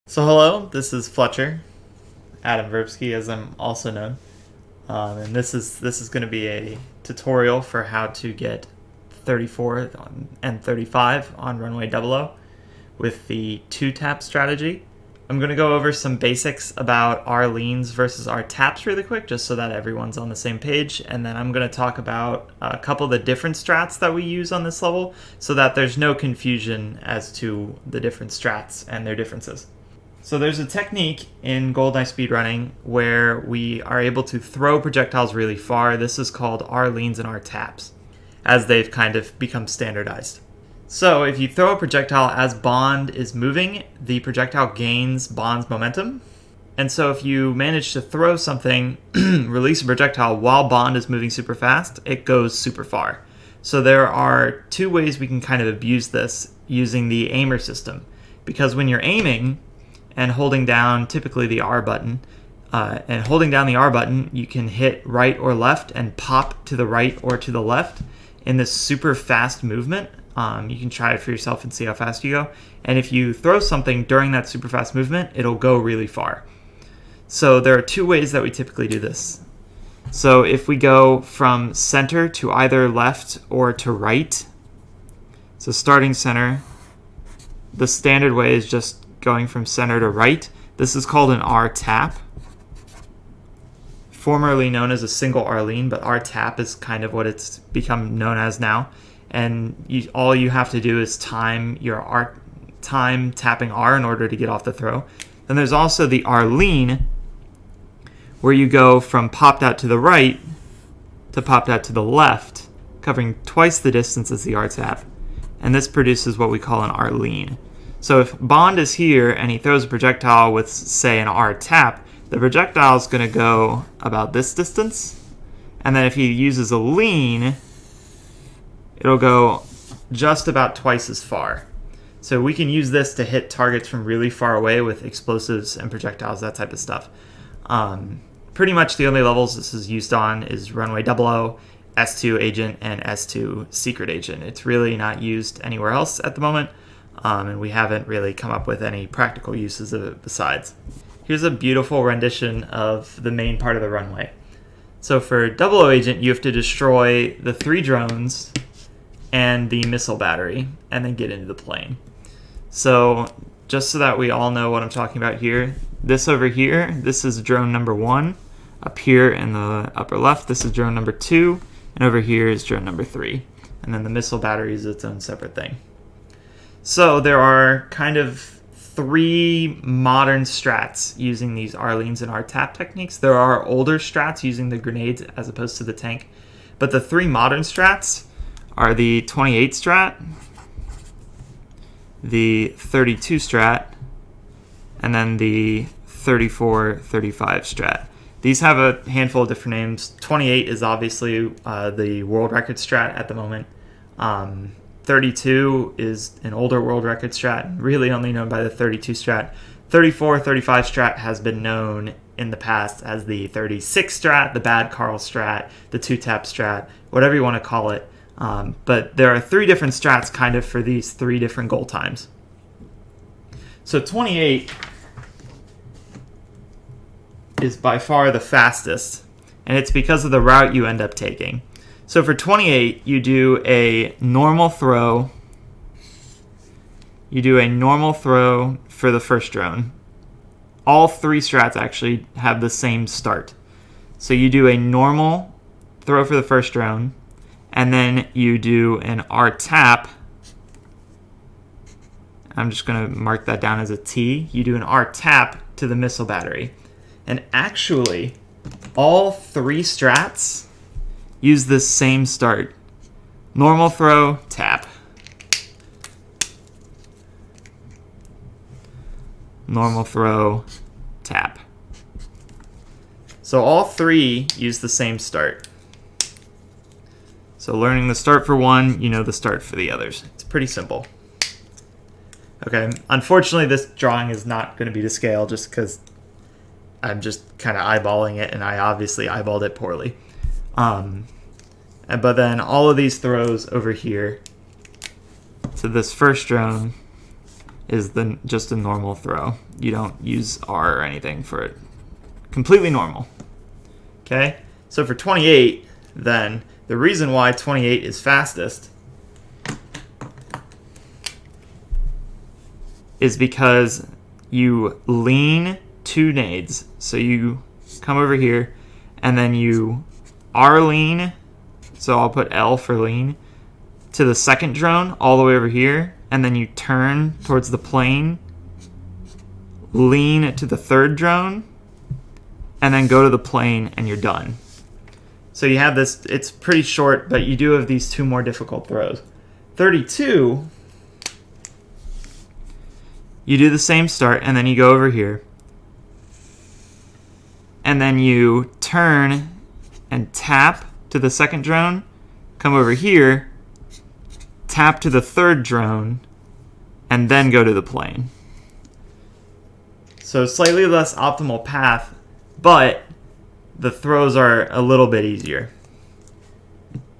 So hello, this is Fletcher, Adam Verbsky, as I'm also known, and this is going to be a tutorial for how to get 34 and 35 on Runway 00 with the two-tap strategy. I'm going to go over some basics about our leans versus our taps really quick, just so that everyone's on the same page, and then I'm going to talk about a couple of the different strats that we use on this level, so that there's no confusion as to the different strats and their differences. So there's a technique in GoldenEye speedrunning where we are able to throw projectiles really far. This is called R leans and R taps, as they've kind of become standardized. So if you throw a projectile as Bond is moving, the projectile gains Bond's momentum. And so if you manage to throw something, release a projectile while Bond is moving super fast, it goes super far. So there are two ways we can kind of abuse this using the aimer system. Because when you're aiming and holding down typically the R button, and holding down the R button, you can hit right or left and pop to the right or to the left in this super fast movement. You can try it for yourself and see how fast you go. And if you throw something during that super fast movement, it'll go really far. So there are two ways that we typically do this. So if we go from center to either left or to right, so starting center, the standard way is just going from center to right. This is called an R tap, formerly known as a single R lean, but R tap is kind of what it's become known as now. And all you have to do is time tapping R in order to get off the throw. Then there's also the R lean, where you go from popped out to the right to popped out to the left, covering twice the distance as the R tap. And this produces what we call an R lean. So if Bond is here and he throws a projectile with, say, an R tap, the projectile is going to go about this distance. And then if he uses a lean, it'll go just about twice as far. So we can use this to hit targets from really far away with explosives and projectiles, that type of stuff. Pretty much the only levels this is used on is Runway 00, S2 Agent, and S2 Secret Agent. It's really not used anywhere else at the moment. And we haven't really come up with any practical uses of it besides. Here's a beautiful rendition of the main part of the runway. So for 00 Agent, you have to destroy the 3 drones and the missile battery, and then get into the plane. So just so that we all know what I'm talking about here, this over here, this is drone number 1. Up here in the upper left, this is drone number 2, and over here is drone number 3. And then the missile battery is its own separate thing. So there are kind of 3 modern strats using these R leans and R tap techniques. There are older strats using the grenades as opposed to the tank. But the 3 modern strats are the 28 strat, the 32 strat, and then the 34-35 strat. These have a handful of different names. 28 is obviously the world record strat at the moment. 32 is an older world record strat, really only known by the 32 strat. 34-35 strat has been known in the past as the 36 strat, the bad Carl strat, the two-tap strat, whatever you want to call it. But there are 3 different strats kind of for these 3 different goal times. So 28 is by far the fastest, and it's because of the route you end up taking. So for 28, you do a normal throw. You do a normal throw for the first drone. All 3 strats actually have the same start. So you do a normal throw for the first drone, and then you do an R tap. I'm just going to mark that down as a T. You do an R tap to the missile battery. And actually, all 3 strats use this same start. Normal throw, tap. Normal throw, tap. So all 3 use the same start. So learning the start for one, you know the start for the others. It's pretty simple. Okay, unfortunately this drawing is not going to be to scale just because I'm just kind of eyeballing it, and I obviously eyeballed it poorly. But then all of these throws over here to this first drone is just a normal throw. You don't use R or anything for it. Completely normal. Okay? So for 28, then, the reason why 28 is fastest is because you lean 2 nades. So you come over here, and then you R lean, so I'll put L for lean, to the second drone all the way over here, and then you turn towards the plane, lean to the third drone, and then go to the plane, and you're done. So you have this, it's pretty short, but you do have these 2 more difficult throws. 32, you do the same start, and then you go over here, and then you turn and tap to the second drone, come over here, tap to the third drone, and then go to the plane. So slightly less optimal path, but the throws are a little bit easier.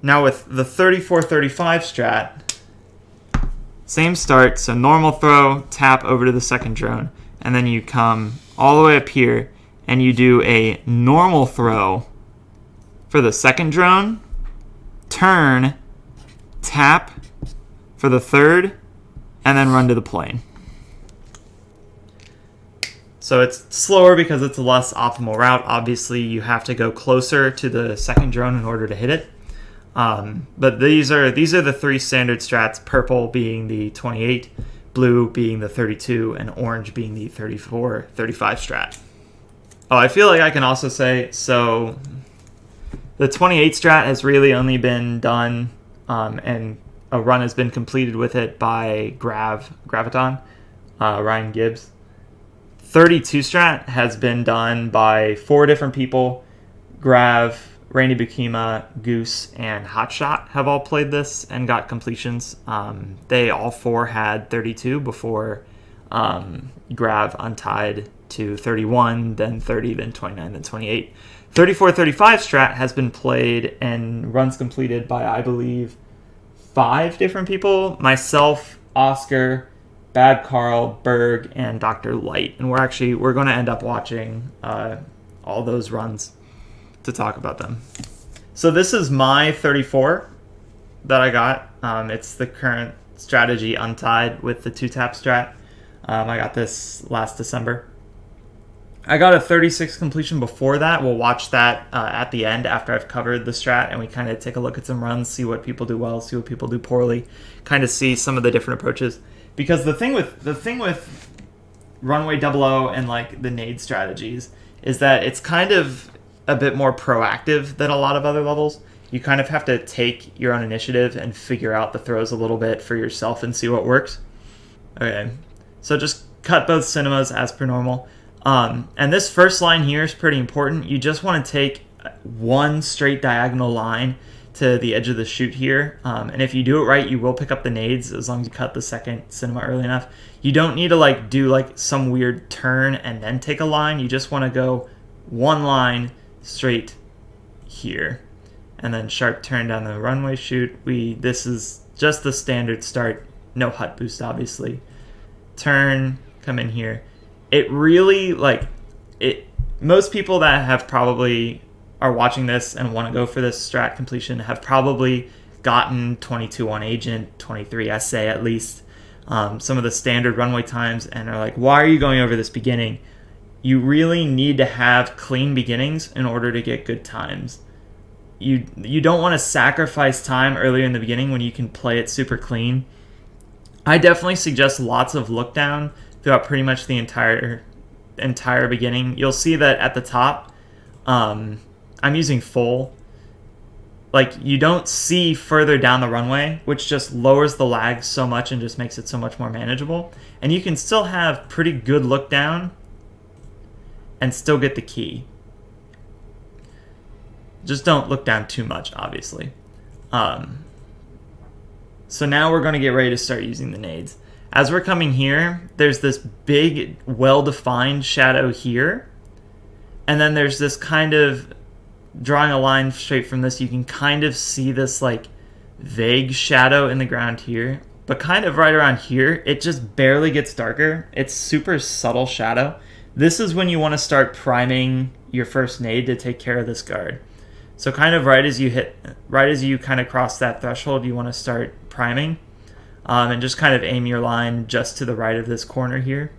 Now with the 34-35 strat, same start, so normal throw, tap over to the second drone, and then you come all the way up here, and you do a normal throw for the second drone, turn, tap for the third, and then run to the plane. So it's slower because it's a less optimal route. Obviously, you have to go closer to the second drone in order to hit it. But these are the 3 standard strats, purple being the 28, blue being the 32, and orange being the 34-35 strat. Oh, I feel like I can also say, so the 28 strat has really only been done, and a run has been completed with it by Graviton, Ryan Gibbs. 32 strat has been done by 4 different people. Grav, Randy Bukima, Goose, and Hotshot have all played this and got completions. They all 4 had 32 before Grav untied to 31, then 30, then 29, then 28. 34-35 strat has been played and runs completed by, I believe, 5 different people. Myself, Oscar, Bad Carl, Berg, and Dr. Light. And we're going to end up watching all those runs to talk about them. So this is my 34 that I got. It's the current strategy untied with the 2-tap strat. I got this last December. I got a 36 completion before that. We'll watch that at the end after I've covered the strat, and we kind of take a look at some runs, see what people do well, see what people do poorly, kind of see some of the different approaches. Because the thing with Runway 00 and like the nade strategies is that it's kind of a bit more proactive than a lot of other levels. You kind of have to take your own initiative and figure out the throws a little bit for yourself and see what works. Okay, so just cut both cinemas as per normal. And this first line here is pretty important. You just want to take one straight diagonal line to the edge of the chute here. And if you do it right, you will pick up the nades as long as you cut the second cinema early enough. You don't need to do some weird turn and then take a line. You just want to go one line straight here. And then sharp turn down the runway chute. This is just the standard start. No hut boost, obviously. Turn, come in here. It really, most people that have probably are watching this and want to go for this strat completion have probably gotten 22 on agent, 23 essay at least, some of the standard runway times, and are like, why are you going over this beginning? You really need to have clean beginnings in order to get good times. You don't want to sacrifice time earlier in the beginning when you can play it super clean. I definitely suggest lots of look down throughout pretty much the entire beginning. You'll see that at the top, I'm using full. You don't see further down the runway, which just lowers the lag so much and just makes it so much more manageable. And you can still have pretty good look down and still get the key. Just don't look down too much, obviously. So now we're going to get ready to start using the nades. As we're coming here, there's this big, well-defined shadow here. And then there's this kind of, drawing a line straight from this, you can kind of see this vague shadow in the ground here. but kind of right around here, it just barely gets darker. It's super subtle shadow. This is when you want to start priming your first nade to take care of this guard. So kind of right as you kind of cross that threshold, you want to start priming, and just kind of aim your line just to the right of this corner here.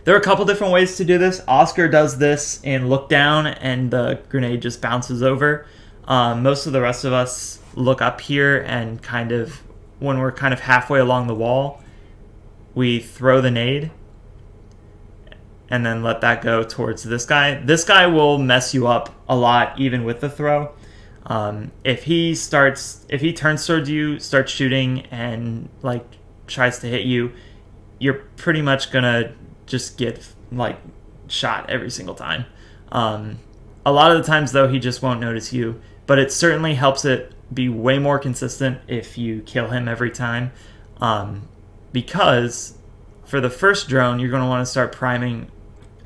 There are a couple different ways to do this. Oscar does this in look down and the grenade just bounces over. Most of the rest of us look up here and kind of, when we're kind of halfway along the wall, we throw the nade and then let that go towards this guy. This guy will mess you up a lot even with the throw. If he turns towards you, starts shooting, and like tries to hit you, you're pretty much gonna just get like shot every single time. A lot of the times though, he just won't notice you, but it certainly helps it be way more consistent if you kill him every time, because for the first drone you're going to want to start priming.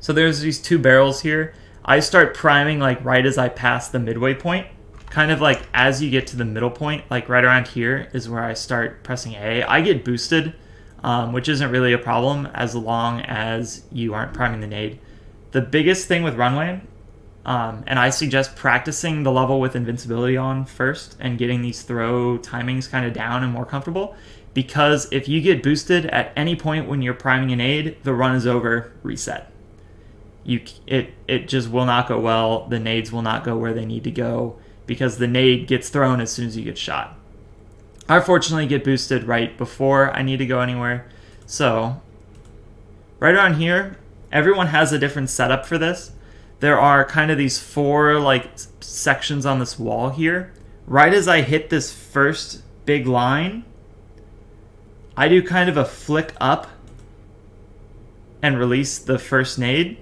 So there's these two barrels here. I start priming like right as I pass the midway point, kind of like as you get to the middle point, like right around here is where I start pressing A. I get boosted, which isn't really a problem as long as you aren't priming the nade. The biggest thing with Runway, and I suggest practicing the level with invincibility on first and getting these throw timings kind of down and more comfortable, because if you get boosted at any point when you're priming a nade, the run is over, reset. It just will not go well. The nades will not go where they need to go because the nade gets thrown as soon as you get shot. I fortunately get boosted right before I need to go anywhere. So right around here, everyone has a different setup for this. There are kind of these four like sections on this wall here. Right as I hit this first big line, I do kind of a flick up and release the first nade.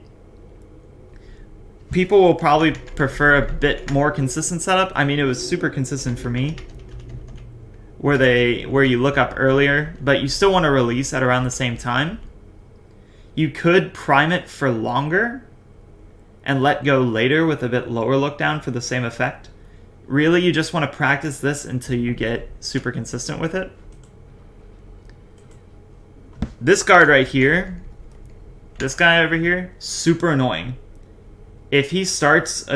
People will probably prefer a bit more consistent setup. I mean, it was super consistent for me, where you look up earlier, but you still want to release at around the same time. You could prime it for longer and let go later with a bit lower look down for the same effect. Really, you just want to practice this until you get super consistent with it. This guard right here, this guy over here, super annoying. If he starts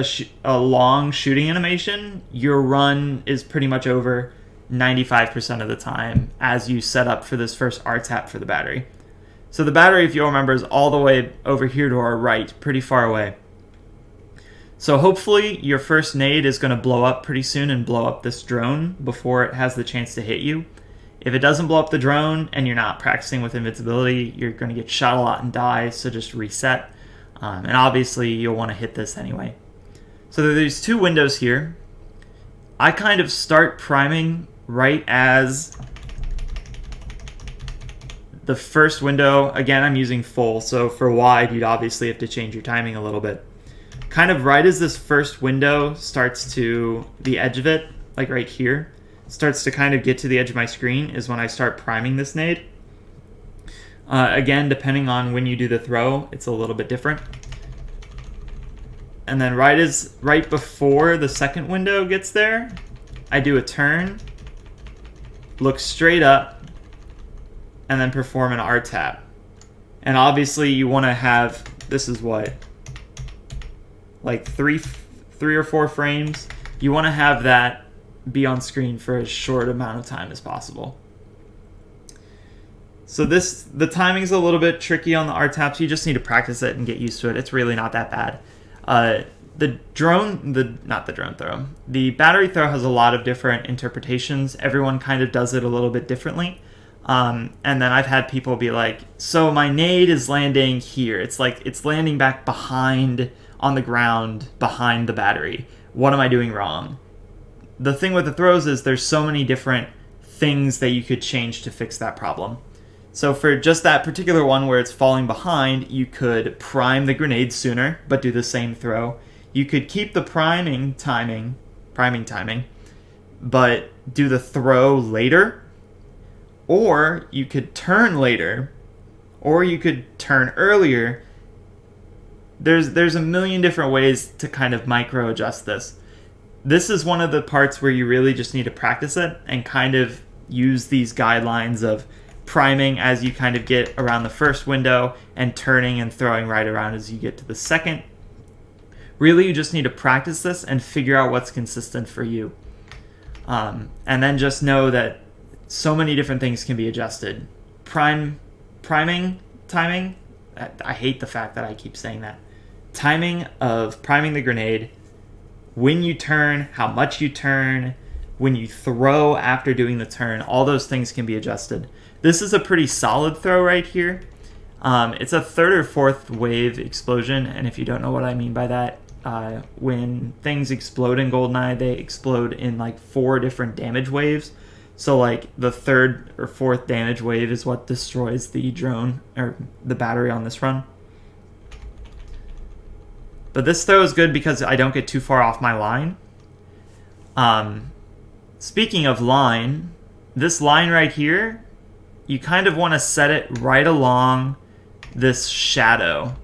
a long shooting animation, your run is pretty much over 95% of the time as you set up for this first R tap for the battery. So the battery, if you'll remember, is all the way over here to our right, pretty far away. So hopefully your first nade is going to blow up pretty soon and blow up this drone before it has the chance to hit you. If it doesn't blow up the drone and you're not practicing with invincibility, you're going to get shot a lot and die, so just reset. And obviously you'll want to hit this anyway. So there are these two windows here. I kind of start priming right as the first window. Again, I'm using full, so for wide you'd obviously have to change your timing a little bit. Kind of right as this first window starts to the edge of it, like right here, starts to kind of get to the edge of my screen is when I start priming this nade. Again, depending on when you do the throw, it's a little bit different. And then right before the second window gets there, I do a turn, look straight up, and then perform an R tap. And obviously you want to have, this is what, like three or four frames. You want to have that be on screen for as short amount of time as possible. So the timing's a little bit tricky on the R taps. You just need to practice it and get used to it. It's really not that bad. The battery throw has a lot of different interpretations. Everyone kind of does it a little bit differently. And then I've had people be like, so my nade is landing here. It's like it's landing back behind on the ground behind the battery. What am I doing wrong? The thing with the throws is there's so many different things that you could change to fix that problem. So for just that particular one where it's falling behind, you could prime the grenade sooner, but do the same throw. You could keep the priming timing, but do the throw later. Or you could turn later, or you could turn earlier. There's a million different ways to kind of micro adjust this. This is one of the parts where you really just need to practice it and kind of use these guidelines of priming as you kind of get around the first window and turning and throwing right around as you get to the second. Really, you just need to practice this and figure out what's consistent for you. And then just know that so many different things can be adjusted. Priming, timing. I hate the fact that I keep saying that. Timing of priming the grenade, when you turn, how much you turn, when you throw after doing the turn, all those things can be adjusted. This is a pretty solid throw right here. It's a third or fourth wave explosion, and if you don't know what I mean by that, when things explode in GoldenEye, they explode in like 4 different damage waves. So like the third or fourth damage wave is what destroys the drone or the battery on this run. But this throw is good because I don't get too far off my line. Speaking of line, this line right here, you kind of want to set it right along this shadow,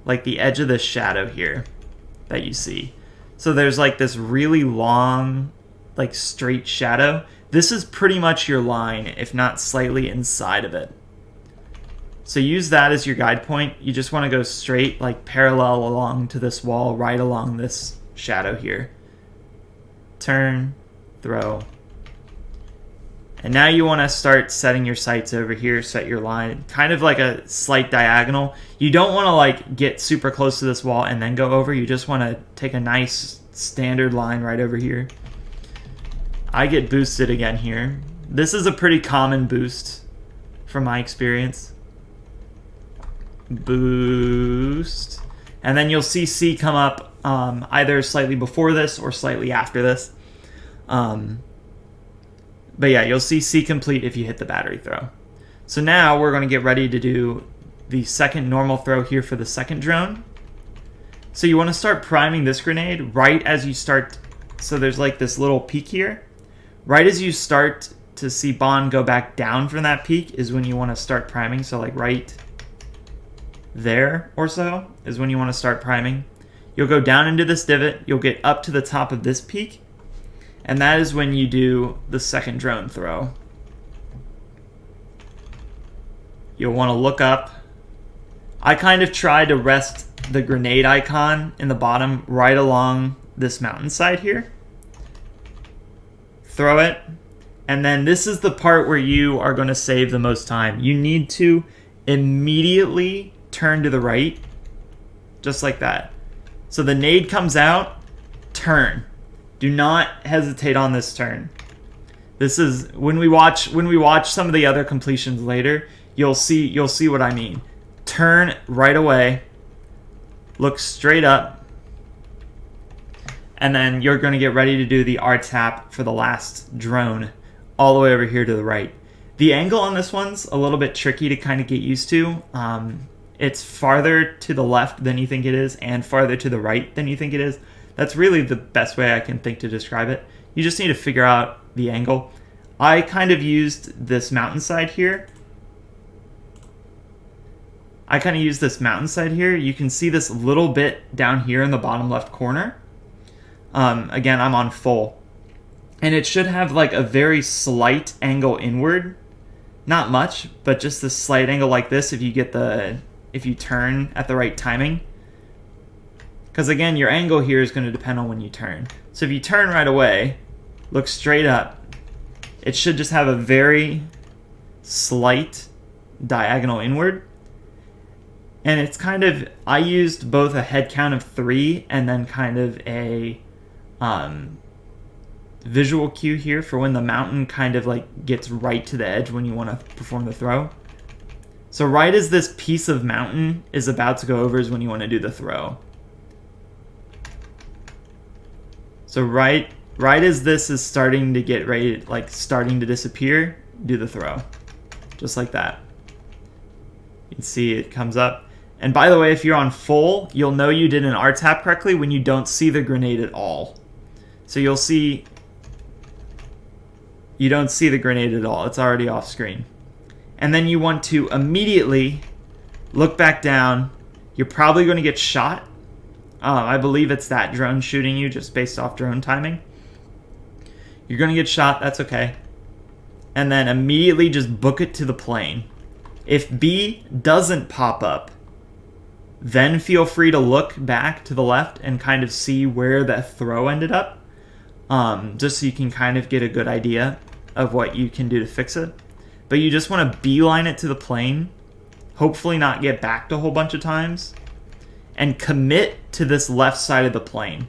like the edge of this shadow here that you see. So there's like this really long, like straight shadow. This is pretty much your line, if not slightly inside of it. So use that as your guide point. You just want to go straight, like parallel along to this wall, right along this shadow here. Turn, throw. And now you want to start setting your sights over here, set your line, kind of like a slight diagonal. You don't want to like get super close to this wall and then go over. You just want to take a nice standard line right over here. I get boosted again here. This is a pretty common boost from my experience. Boost. And then you'll see C come up either slightly before this or slightly after this. But yeah, you'll see C complete if you hit the battery throw. So now we're going to get ready to do the second normal throw here for the second drone. So you want to start priming this grenade right as you start. So there's like this little peak here. Right as you start to see Bond go back down from that peak is when you want to start priming. So like right there or so is when you want to start priming. You'll go down into this divot. You'll get up to the top of this peak. And that is when you do the second drone throw. You'll want to look up. I kind of tried to rest the grenade icon in the bottom right along this mountainside here. Throw it. And then this is the part where you are going to save the most time. You need to immediately turn to the right. Just like that. So the nade comes out. Turn. Do not hesitate on this turn. This is when we watch some of the other completions later, you'll see what I mean. Turn right away. Look straight up. And then you're going to get ready to do the R tap for the last drone all the way over here to the right. The angle on this one's a little bit tricky to kind of get used to. It's farther to the left than you think it is and farther to the right than you think it is. That's really the best way I can think to describe it. You just need to figure out the angle. I kind of used this mountainside here. You can see this little bit down here in the bottom left corner. Again, I'm on full. And it should have like a very slight angle inward. Not much, but just this slight angle like this if you turn at the right timing. Because again, your angle here is going to depend on when you turn. So if you turn right away, look straight up, it should just have a very slight diagonal inward. And it's kind of, I used both a head count of 3 and then kind of a visual cue here for when the mountain kind of like gets right to the edge when you want to perform the throw. So right as this piece of mountain is about to go over is when you want to do the throw. So right as this is starting to get ready, like starting to disappear, do the throw. Just like that. You can see it comes up. And by the way, if you're on full, you'll know you did an R tap correctly when you don't see the grenade at all. So you'll see you don't see the grenade at all. It's already off screen. And then you want to immediately look back down. You're probably going to get shot. I believe it's that drone shooting you just based off drone timing. You're going to get shot. That's okay. and then immediately just book it to the plane. If B doesn't pop up, then feel free to look back to the left and kind of see where that throw ended up, just so you can kind of get a good idea of what you can do to fix it. But you just want to beeline it to the plane, hopefully not get backed a whole bunch of times, and commit to this left side of the plane.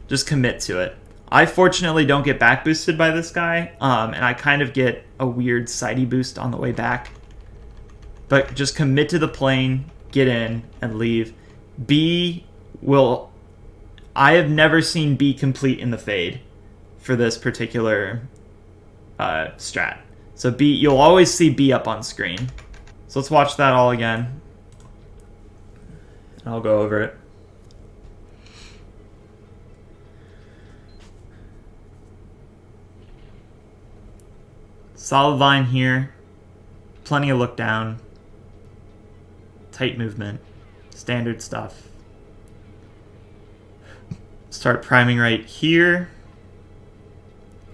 Just commit to it. I fortunately don't get back boosted by this guy, and I kind of get a weird sidey boost on the way back. But just commit to the plane, get in, and leave. B will... I have never seen B complete in the fade for this particular strat. So B, you'll always see B up on screen. So let's watch that all again. I'll go over it. Solid line here. Plenty of look down. Tight movement. Standard stuff. Start priming right here.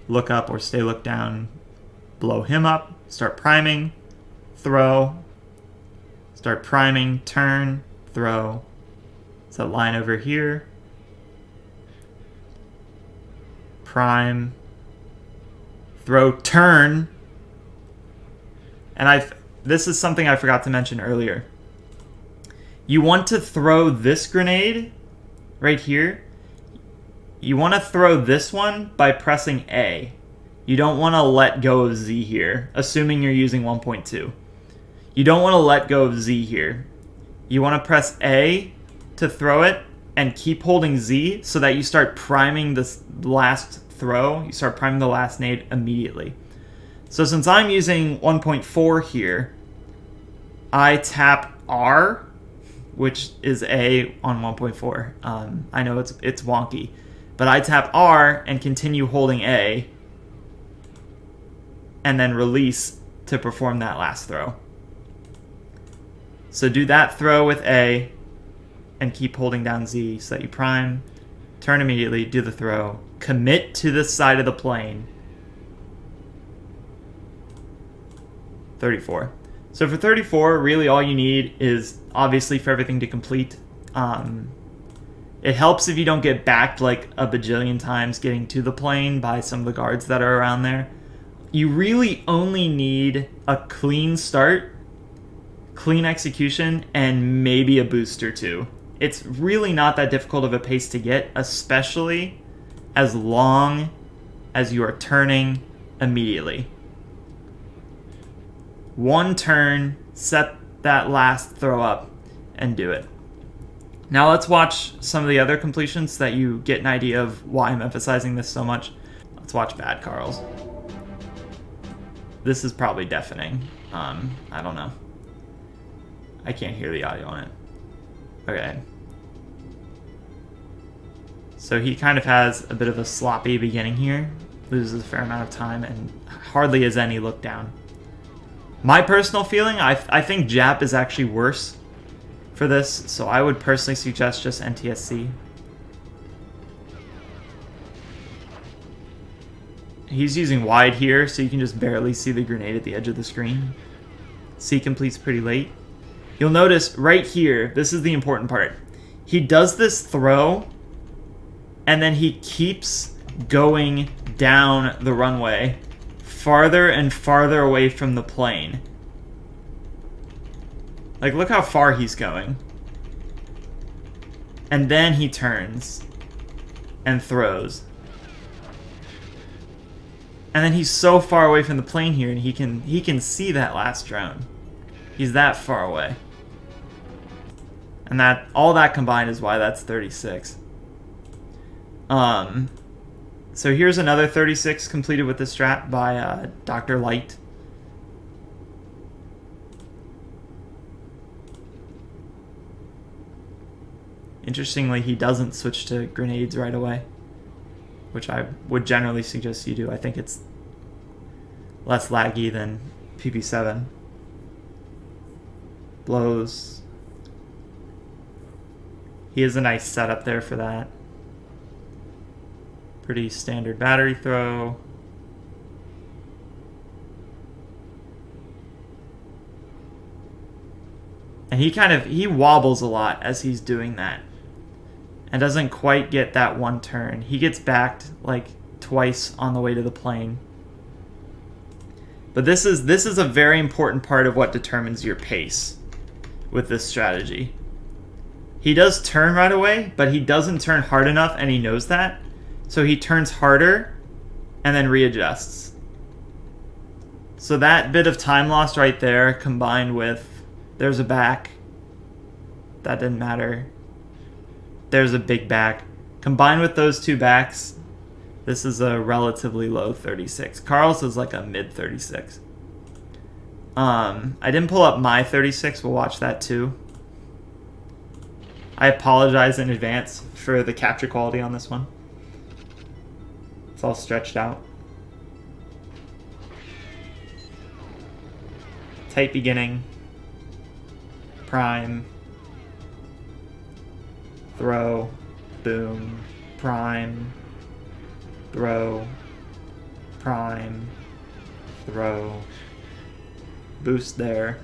Look up or stay look down. Blow him up. Start priming. Throw. Start priming. Turn. Throw. It's that line over here. Prime. Throw. Turn. And this is something I forgot to mention earlier. You want to throw this grenade right here. You want to throw this one by pressing A. You don't want to let go of Z here, assuming you're using 1.2. You don't want to let go of Z here. You want to press A to throw it and keep holding Z so that you start priming this last throw. You start priming the last nade immediately. So since I'm using 1.4 here, I tap R, which is A on 1.4. I know it's wonky, but I tap R and continue holding A, and then release to perform that last throw. So do that throw with A, and keep holding down Z so that you prime, turn immediately, do the throw, commit to this side of the plane. 34. So for 34, really all you need is obviously for everything to complete. It helps if you don't get backed like a bajillion times getting to the plane by some of the guards that are around there. You really only need a clean start, clean execution, and maybe a boost or two. It's really not that difficult of a pace to get, especially as long as you are turning immediately. One turn, set that last throw up, and do it. Now let's watch some of the other completions so that you get an idea of why I'm emphasizing this so much. Let's watch Bad Carl's. This is probably deafening. I don't know. I can't hear the audio on it. Okay. So he kind of has a bit of a sloppy beginning here. Loses a fair amount of time and hardly has any look down. My personal feeling, I think Jap is actually worse for this, so I would personally suggest just NTSC. He's using wide here, so you can just barely see the grenade at the edge of the screen. C completes pretty late. You'll notice right here, this is the important part. He does this throw, and then he keeps going down the runway, farther and farther away from the plane. Like, look how far he's going. And then he turns and throws. And then he's so far away from the plane here, and he can see that last drone. He's that far away. And that all that combined is why that's 36. So here's another 36 completed with the strat by Dr. Light. Interestingly, he doesn't switch to grenades right away, which I would generally suggest you do. I think it's less laggy than PP7. Blows. He has a nice setup there for that. Pretty standard battery throw. And he wobbles a lot as he's doing that. And doesn't quite get that one turn. He gets backed like twice on the way to the plane. But this is a very important part of what determines your pace with this strategy. He does turn right away, but he doesn't turn hard enough, and he knows that. So he turns harder and then readjusts. So that bit of time lost right there, combined with there's a back. That didn't matter. There's a big back. Combined with those two backs, this is a relatively low 36. Carl's is like a mid 36. I didn't pull up my 36. We'll watch that too. I apologize in advance for the capture quality on this one. It's all stretched out. Tight beginning. Prime. Throw. Boom. Prime. Throw. Prime. Throw. Boost there.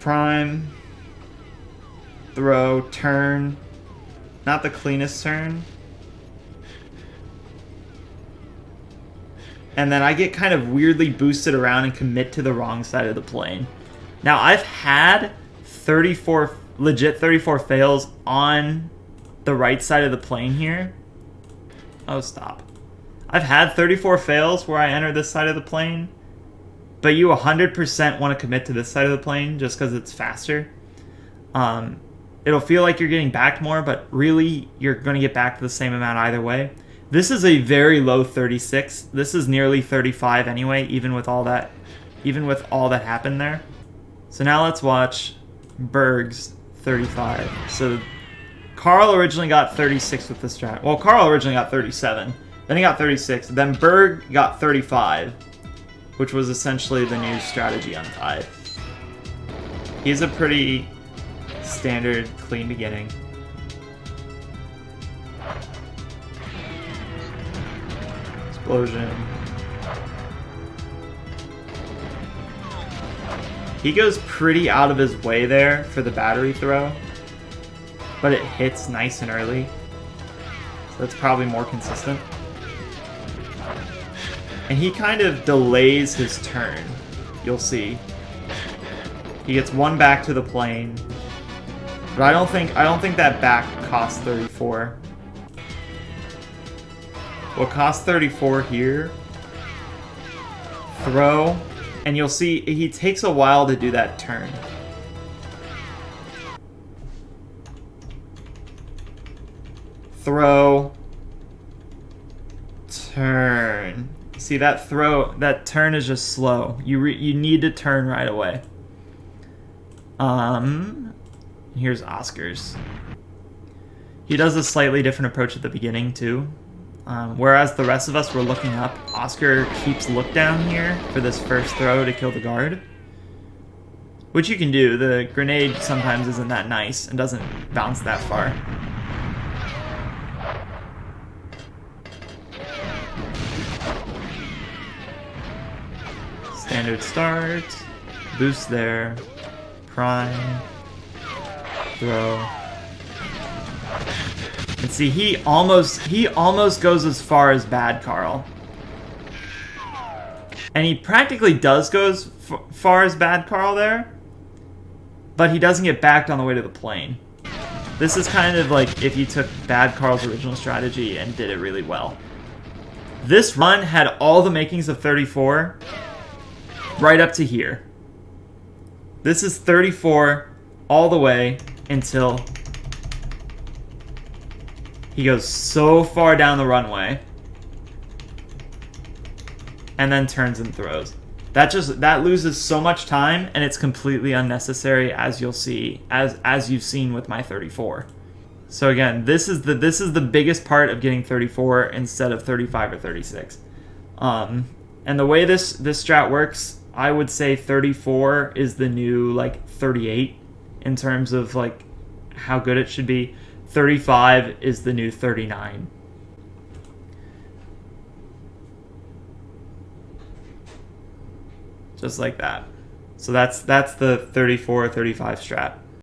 Prime. Throw. Turn. Not the cleanest turn. And then I get kind of weirdly boosted around and commit to the wrong side of the plane. Now, I've had 34, legit 34 fails on the right side of the plane here. Oh, stop. I've had 34 fails where I enter this side of the plane, but you 100% want to commit to this side of the plane just because it's faster. It'll feel like you're getting backed more, but really you're going to get back to the same amount either way. This is a very low 36. This is nearly 35 anyway, even with all that happened there. So now let's watch Berg's 35. So Carl originally got 36 with the strat. Well, Carl originally got 37. Then he got 36. Then Berg got 35, which was essentially the new strategy untied. He's a pretty standard, clean beginning. Explosion. He goes pretty out of his way there for the battery throw, but it hits nice and early. So that's probably more consistent. And he kind of delays his turn. You'll see. He gets one back to the plane. But I don't think that back costs 34. What costs 34 here? Throw. And you'll see he takes a while to do that turn. Throw. Turn. See that that turn is just slow. You need to turn right away. Here's Oscar's. He does a slightly different approach at the beginning too. Whereas the rest of us were looking up, Oscar keeps look down here for this first throw to kill the guard. Which you can do. The grenade sometimes isn't that nice and doesn't bounce that far. Standard start, boost there, prime, throw. And see, he almost goes as far as Bad Carl. And he practically does go as far as Bad Carl there, but he doesn't get backed on the way to the plane. This is kind of like if you took Bad Carl's original strategy and did it really well. This run had all the makings of 34 right up to here. This is 34 all the way until he goes so far down the runway and then turns and throws. That loses so much time, and it's completely unnecessary, as you'll see, as you've seen with my 34. So again, this is the biggest part of getting 34 instead of 35 or 36. And the way this strat works, I would say 34 is the new like 38 in terms of like how good it should be. 35 is the new 39. Just like that. So that's the 34-35 strat.